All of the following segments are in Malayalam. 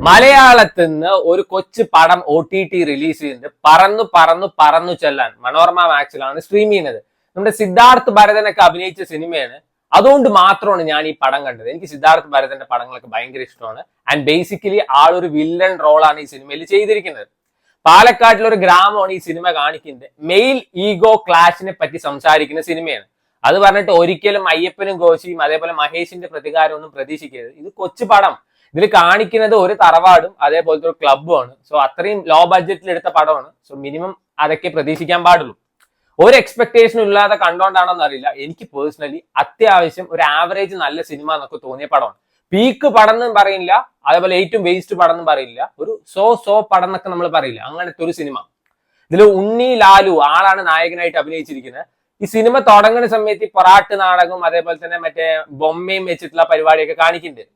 മലയാളത്തിൽ നിന്ന് ഒരു കൊച്ചു പടം OTT റിലീസ് ചെയ്യുന്നുണ്ട്. പറന്നു പറന്നു പറന്നു ചെല്ലാൻ മനോരമ മാക്സിലാണ് സ്ട്രീം ചെയ്യുന്നത്. നമ്മുടെ സിദ്ധാർത്ഥ് ഭരതനൊക്കെ അഭിനയിച്ച സിനിമയാണ്. അതുകൊണ്ട് മാത്രമാണ് ഞാൻ ഈ പടം കണ്ടത്. എനിക്ക് സിദ്ധാർത്ഥ് ഭരതന്റെ പടങ്ങളൊക്കെ ഭയങ്കര ഇഷ്ടമാണ്. ആൻഡ് ബേസിക്കലി ആളൊരു വില്ലൻ റോളാണ് ഈ സിനിമയിൽ ചെയ്തിരിക്കുന്നത്. പാലക്കാട്ടിലൊരു ഗ്രാമമാണ് ഈ സിനിമ കാണിക്കുന്നത്. മെയിൽ ഈഗോ ക്ലാഷിനെ പറ്റി സംസാരിക്കുന്ന സിനിമയാണ്. അത് പറഞ്ഞിട്ട് ഒരിക്കലും അയ്യപ്പനും കോശിയും അതേപോലെ മഹേഷിന്റെ പ്രതികാരം ഒന്നും പ്രതീക്ഷിക്കരുത്. ഇത് കൊച്ചു പടം. ഇതിൽ കാണിക്കുന്നത് ഒരു തറവാടും അതേപോലത്തെ ഒരു ക്ലബ്ബുമാണ്. സോ അത്രയും ലോ ബഡ്ജറ്റിൽ എടുത്ത പടമാണ്. സോ മിനിമം അതൊക്കെ പ്രതീക്ഷിക്കാൻ പാടുള്ളൂ. ഒരു എക്സ്പെക്ടേഷനും ഇല്ലാതെ കണ്ടോണ്ടാണോന്ന് അറിയില്ല, എനിക്ക് പേഴ്സണലി അത്യാവശ്യം ഒരു ആവറേജ് നല്ല സിനിമ എന്നൊക്കെ തോന്നിയ പടമാണ്. പീക്ക് പടം എന്നും പറയില്ല, അതേപോലെ ഏറ്റവും വേസ്റ്റ് പടം എന്നും പറയില്ല, ഒരു സോ പടം എന്നൊക്കെ നമ്മൾ പറയില്ല, അങ്ങനത്തെ ഒരു സിനിമ. ഇതിൽ ഉണ്ണി ലാലു ആളാണ് നായകനായിട്ട് അഭിനയിച്ചിരിക്കുന്നത്. ഈ സിനിമ തുടങ്ങുന്ന സമയത്ത് ഈ പൊറാട്ട് നാടകവും അതേപോലെ തന്നെ മറ്റേ ബൊമ്മയും വെച്ചിട്ടുള്ള പരിപാടിയൊക്കെ കാണിക്കുന്നുണ്ട്.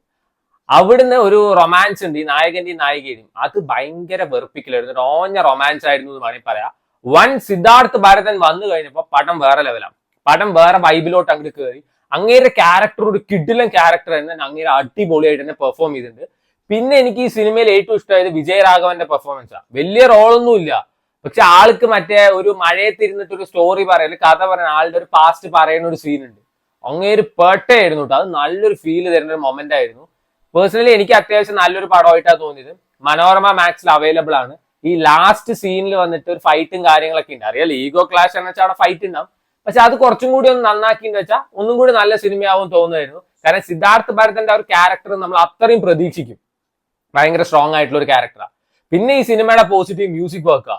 അവിടുന്ന് ഒരു റൊമാൻസ് ഉണ്ട് ഈ നായകന്റെയും നായികയുടെയും. അത് ഭയങ്കര വെറുപ്പിക്കലായിരുന്നു, ഓഞ്ഞ റൊമാൻസ് ആയിരുന്നു എന്ന് വേണമെങ്കിൽ പറയാം. വൺ സിദ്ധാർത്ഥ് ഭരതൻ വന്നു കഴിഞ്ഞപ്പോൾ പടം വേറെ ലെവലാണ്. പടം വേറെ വൈബിലോട്ട് അങ്ങോട്ട് കയറി. അങ്ങേരുടെ ക്യാരക്ടർ ഒരു കിഡിലൻ ക്യാരക്ടർ തന്നെ അങ്ങേരെ അടിപൊളിയായിട്ട് തന്നെ പെർഫോം ചെയ്തിട്ടുണ്ട്. പിന്നെ എനിക്ക് ഈ സിനിമയിൽ ഏറ്റവും ഇഷ്ടമായത് വിജയരാഘവന്റെ പെർഫോമൻസാണ്. വലിയ റോളൊന്നും ഇല്ല, പക്ഷെ ആൾക്ക് മറ്റേ ഒരു മഴയത്തിരുന്നിട്ട് ഒരു സ്റ്റോറി പറയല്, കഥ പറയുന്ന ആളുടെ ഒരു പാസ്റ്റ് പറയുന്ന ഒരു സീൻ ഉണ്ട്. അങ്ങേര് പേട്ടയായിരുന്നു കേട്ടോ. അത് നല്ലൊരു ഫീൽ തരുന്ന ഒരു മൊമെന്റ് ആയിരുന്നു. പേഴ്സണലി എനിക്ക് അത്യാവശ്യം നല്ലൊരു പടമായിട്ടാണ് തോന്നിയത്. മനോരമ മാക്സിൽ അവൈലബിൾ ആണ്. ഈ ലാസ്റ്റ് സീനിൽ വന്നിട്ട് ഒരു ഫൈറ്റും കാര്യങ്ങളൊക്കെ ഉണ്ട്. അറിയാലോ, ഈഗോ ക്ലാഷ് എന്ന് വെച്ചാൽ അവിടെ ഫൈറ്റ് ഉണ്ടാവും. പക്ഷെ അത് കുറച്ചും കൂടി ഒന്ന് നന്നാക്കിയെന്ന് വെച്ചാൽ ഒന്നും കൂടി നല്ല സിനിമയാവും തോന്നുമായിരുന്നു. കാരണം സിദ്ധാർത്ഥ് ഭരതന്റെ ആ ഒരു ക്യാരക്ടർ നമ്മൾ അത്രയും പ്രതീക്ഷിക്കും. ഭയങ്കര സ്ട്രോങ് ആയിട്ടുള്ള ഒരു ക്യാരക്ടറാണ്. പിന്നെ ഈ സിനിമയുടെ പോസിറ്റീവ് മ്യൂസിക് വർക്കാ.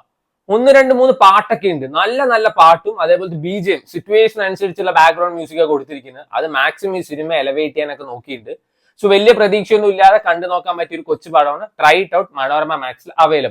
1, 2, 3 പാട്ടൊക്കെ ഉണ്ട്. നല്ല നല്ല പാട്ടും അതേപോലത്തെ BGM സിറ്റുവേഷൻ അനുസരിച്ചുള്ള ബാക്ക്ഗ്രൗണ്ട് മ്യൂസിക് ഒക്കെ കൊടുത്തിരിക്കുന്നത്. അത് മാക്സിമം ഈ സിനിമ എലവേറ്റ് ചെയ്യാനൊക്കെ നോക്കിയിട്ടുണ്ട്. സോ വലിയ പ്രതീക്ഷയൊന്നും ഇല്ലാതെ കണ്ടു നോക്കാൻ പറ്റിയ ഒരു കൊച്ചു പടമാണ്. Try it out. മനോരമ മാക്സിൽ അവൈലബിൾ.